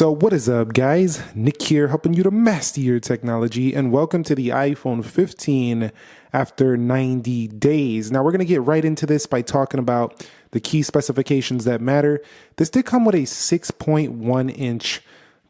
So what is up, guys? Nick here, helping you to master your technology, and welcome to the iPhone 15 after 90 days. Now we're going to get right into this by talking about the key specifications that matter. This did come with a 6.1 inch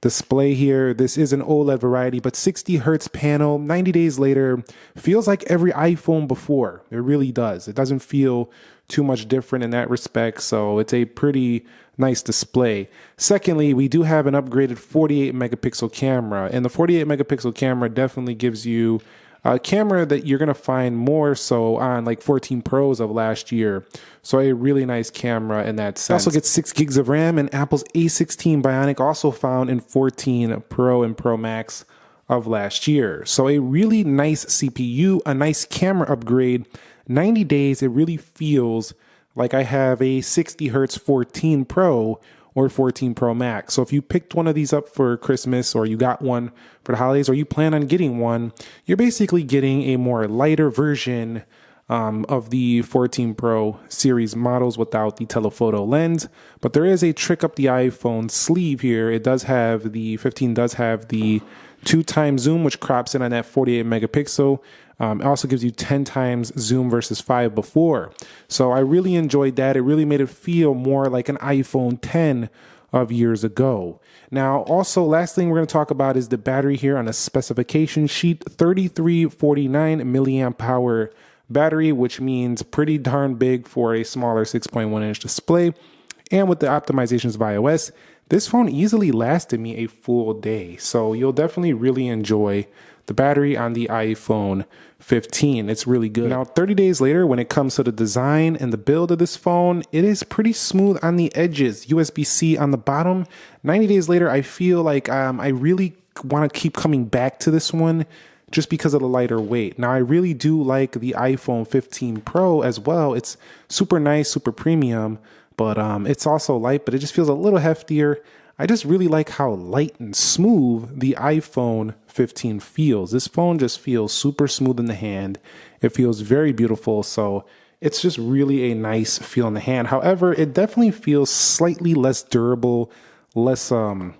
display here. This is an OLED variety, but 60 hertz panel. 90 days later, feels like every iPhone before. It really does. It doesn't feel too much different in that respect, so it's a pretty nice display. Secondly, we do have an upgraded 48 megapixel camera, and the 48 megapixel camera definitely gives you a camera that you're going to find more so on like 14 Pros of last year. So a really nice camera in that sense. Also gets 6 gigs of RAM, and Apple's A16 Bionic, also found in 14 Pro and Pro Max of last year. So a really nice CPU, a nice camera upgrade. 90 days, it really feels like I have a 60 hertz 14 Pro or 14 Pro Max. So if you picked one of these up for Christmas, or you got one for the holidays, or you plan on getting one, you're basically getting a more lighter version of the 14 Pro series models without the telephoto lens. But there is a trick up the iPhone sleeve here. It does have, the 15 does have the 2x zoom, which crops in on that 48 megapixel. It also gives you 10 times zoom versus 5 before. So I really enjoyed that. It really made it feel more like an iPhone 10 of years ago. Now, also, last thing we're going to talk about is the battery here on a specification sheet. 3349 milliamp hour battery, which means pretty darn big for a smaller 6.1 inch display. And with the optimizations of iOS, this phone easily lasted me a full day. So you'll definitely really enjoy the battery on the iPhone 15. It's really good. Now, 30 days later, when it comes to the design and the build of this phone, it is pretty smooth on the edges. USB-C on the bottom. 90 days later, I feel like I really want to keep coming back to this one just because of the lighter weight. Now, I really do like the iPhone 15 Pro as well. It's super nice, super premium, but it's also light, but it just feels a little heftier. I just really like how light and smooth the iPhone 15 feels. This phone just feels super smooth in the hand. It feels very beautiful. So it's just really a nice feel in the hand. However, it definitely feels slightly less durable, less, I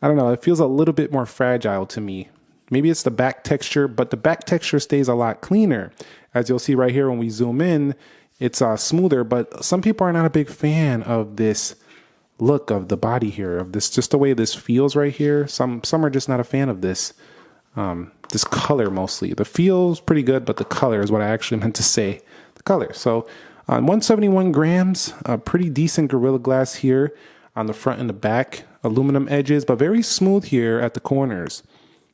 don't know, it feels a little bit more fragile to me. Maybe it's the back texture, but the back texture stays a lot cleaner. As you'll see right here when we zoom in, it's smoother, but some people are not a big fan of this look of the body here, of this, just the way this feels right here. Some are just not a fan of this this color. Mostly the feel's pretty good, but the color is what I actually meant to say, the color. So 171 grams, pretty decent Gorilla Glass here on the front and the back, aluminum edges, but very smooth here at the corners.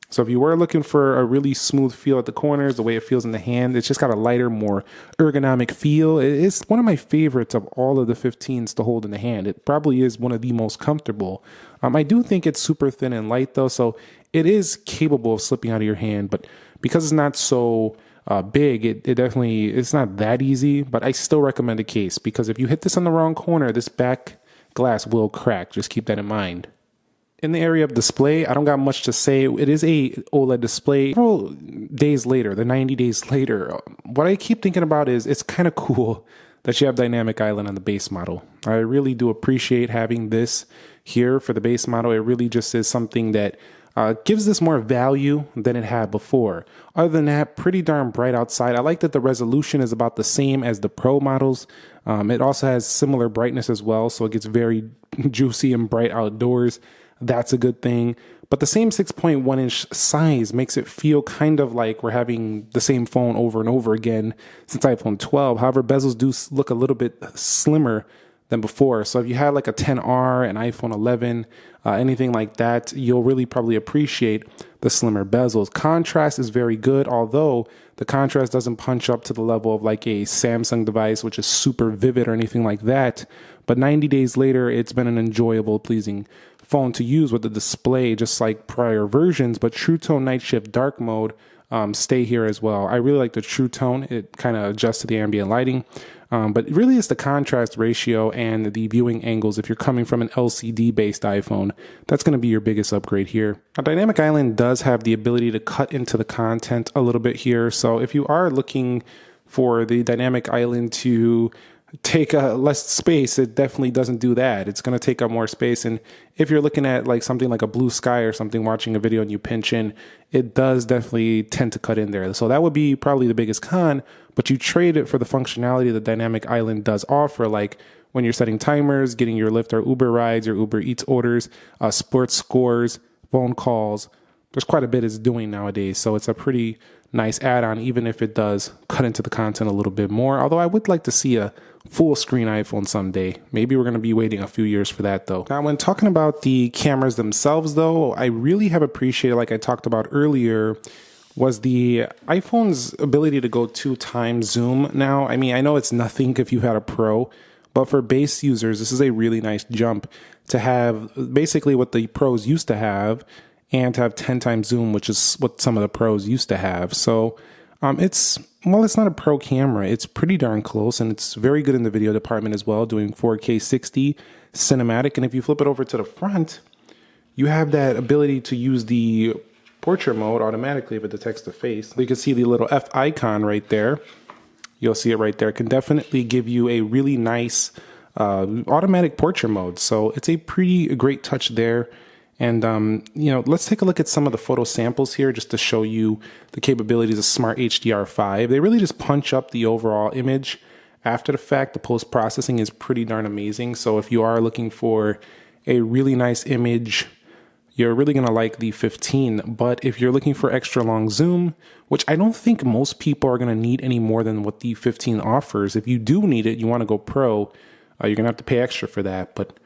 So if you were looking for a really smooth feel at the corners, the way it feels in the hand, it's just got a lighter, more ergonomic feel. It's one of my favorites of all of the 15s to hold in the hand. It probably is one of the most comfortable. I do think it's super thin and light though, so it is capable of slipping out of your hand, but because it's not so big, it definitely, it's not that easy, but I still recommend a case, because if you hit this on the wrong corner, this back glass will crack. Just keep that in mind. In the area of display, I don't got much to say. It is a OLED display. Several days later, the 90 days later, what I keep thinking about is it's kind of cool that you have dynamic island on the base model. I really do appreciate having this here for the base model. It really just is something that gives this more value than it had before. Other than that, pretty darn bright outside. I like that the resolution is about the same as the Pro models. It also has similar brightness as well, so it gets very juicy and bright outdoors. That's a good thing. But the same 6.1 inch size makes it feel kind of like we're having the same phone over and over again since iPhone 12. However, bezels do look a little bit slimmer than before. So if you had like a 10R, an iPhone 11, anything like that, you'll really probably appreciate the slimmer bezels. Contrast is very good, although the contrast doesn't punch up to the level of like a Samsung device, which is super vivid or anything like that. But 90 days later, it's been an enjoyable, pleasing phone to use with the display, just like prior versions. But True Tone Night Shift Dark Mode stay here as well. I really like the True Tone. It kind of adjusts to the ambient lighting. But really it's the contrast ratio and the viewing angles. If you're coming from an LCD based iPhone, that's going to be your biggest upgrade here. Now, Dynamic Island does have the ability to cut into the content a little bit here. So if you are looking for the Dynamic Island to take less space, it definitely doesn't do that. It's going to take up more space. And if you're looking at like something like a blue sky or something, watching a video and you pinch in, it does definitely tend to cut in there. So that would be probably the biggest con, but you trade it for the functionality the dynamic island does offer, like when you're setting timers, getting your Lyft or Uber rides, your Uber Eats orders, sports scores, phone calls. There's quite a bit it's doing nowadays. So it's a pretty nice add-on, even if it does cut into the content a little bit more. Although I would like to see a full screen iPhone someday. Maybe we're going to be waiting a few years for that though. Now, when talking about the cameras themselves though, I really have appreciated, like I talked about earlier, was the iPhone's ability to go 2x zoom now. I mean, I know it's nothing if you had a Pro, but for base users, this is a really nice jump to have basically what the Pros used to have, and to have 10x zoom, which is what some of the Pros used to have. So it's not a pro camera. It's pretty darn close, and it's very good in the video department as well, doing 4K 60 cinematic. And if you flip it over to the front, you have that ability to use the portrait mode automatically if it detects the face. You can see the little F icon right there. You'll see it right there. It can definitely give you a really nice automatic portrait mode. So it's a pretty great touch there. And, let's take a look at some of the photo samples here just to show you the capabilities of Smart HDR5. They really just punch up the overall image after the fact. The post-processing is pretty darn amazing. So if you are looking for a really nice image, you're really going to like the 15. But if you're looking for extra long zoom, which I don't think most people are going to need any more than what the 15 offers. If you do need it, you want to go Pro, you're going to have to pay extra for that. But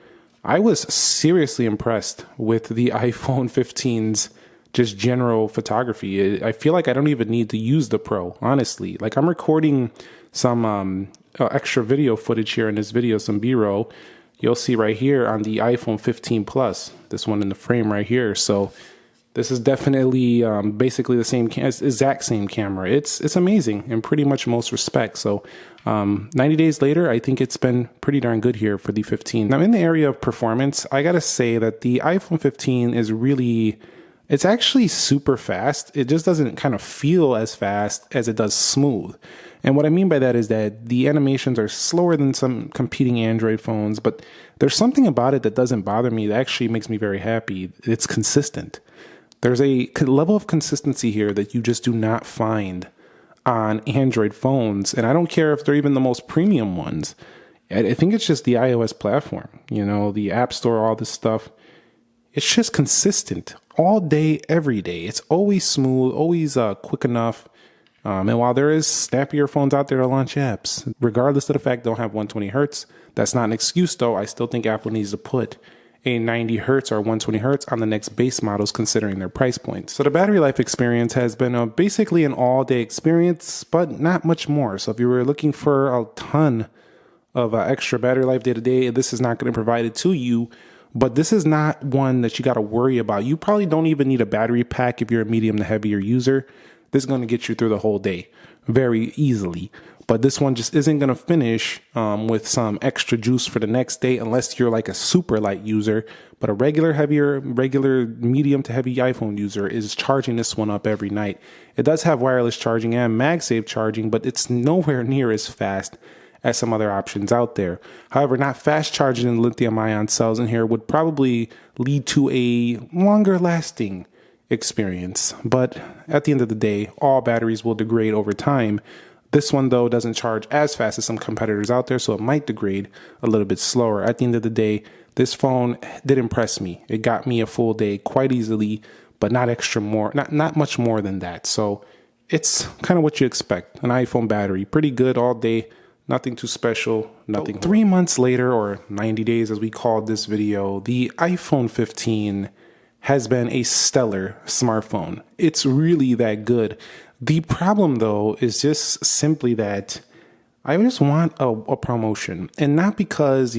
I was seriously impressed with the iPhone 15's just general photography. I feel like I don't even need to use the Pro, honestly. Like I'm recording some extra video footage here in this video, some B-roll. You'll see right here on the iPhone 15 Plus, this one in the frame right here. So this is definitely basically the same, exact same camera. It's amazing in pretty much most respects. So 90 days later, I think it's been pretty darn good here for the 15. Now in the area of performance, I gotta say that the iPhone 15 is really, it's actually super fast. It just doesn't kind of feel as fast as it does smooth. And what I mean by that is that the animations are slower than some competing Android phones, but there's something about it that doesn't bother me that actually makes me very happy. It's consistent. There's a level of consistency here that you just do not find on Android phones. And I don't care if they're even the most premium ones. I think it's just the iOS platform, the App Store, all this stuff. It's just consistent all day, every day. It's always smooth, always quick enough. And while there is snappier phones out there to launch apps, regardless of the fact they don't have 120 hertz, that's not an excuse though. I still think Apple needs to put a 90 hertz or 120 hertz on the next base models considering their price point. So the battery life experience has been basically an all-day experience, but not much more. So if you were looking for a ton of extra battery life day to day, this is not going to provide it to you. But this is not one that you got to worry about. You probably don't even need a battery pack if you're a medium to heavier user. This is going to get you through the whole day very easily. But this one just isn't going to finish with some extra juice for the next day unless you're like a super light user. But a regular medium to heavy iPhone user is charging this one up every night. It does have wireless charging and MagSafe charging, but it's nowhere near as fast as some other options out there. However, not fast charging in lithium ion cells in here would probably lead to a longer lasting experience. But at the end of the day, all batteries will degrade over time. This one, though, doesn't charge as fast as some competitors out there, so it might degrade a little bit slower. At the end of the day, this phone did impress me. It got me a full day quite easily, but not much more than that. So it's kind of what you expect. An iPhone battery, pretty good all day, nothing too special, nothing. 3 months later, or 90 days as we called this video, the iPhone 15 has been a stellar smartphone. It's really that good. The problem, though, is just simply that I just want a promotion. And not because,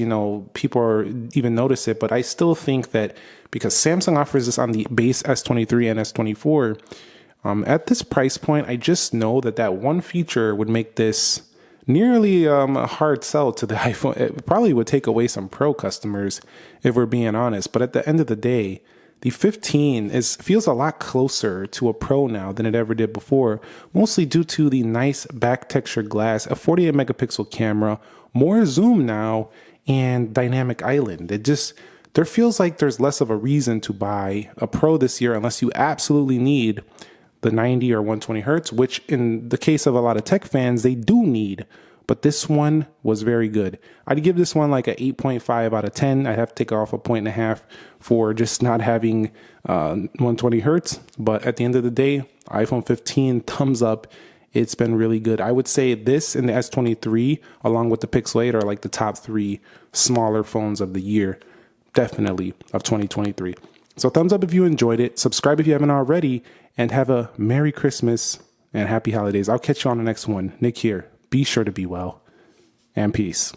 people even notice it, but I still think that because Samsung offers this on the base S23 and S24, at this price point, I just know that one feature would make this nearly a hard sell to the iPhone. It probably would take away some Pro customers, if we're being honest. But at the end of the day, the 15 feels a lot closer to a Pro now than it ever did before, mostly due to the nice back texture glass, a 48 megapixel camera, more zoom now and dynamic island. There feels like there's less of a reason to buy a Pro this year unless you absolutely need the 90 or 120 hertz, which in the case of a lot of tech fans, they do need. But this one was very good. I'd give this one like a 8.5 out of 10. I'd have to take off a 1.5 for just not having 120 hertz. But at the end of the day, iPhone 15, thumbs up. It's been really good. I would say this and the S23, along with the Pixel 8, are like the top 3 smaller phones of the year, definitely, of 2023. So thumbs up if you enjoyed it. Subscribe if you haven't already. And have a Merry Christmas and Happy Holidays. I'll catch you on the next one. Nick here. Be sure to be well. And peace.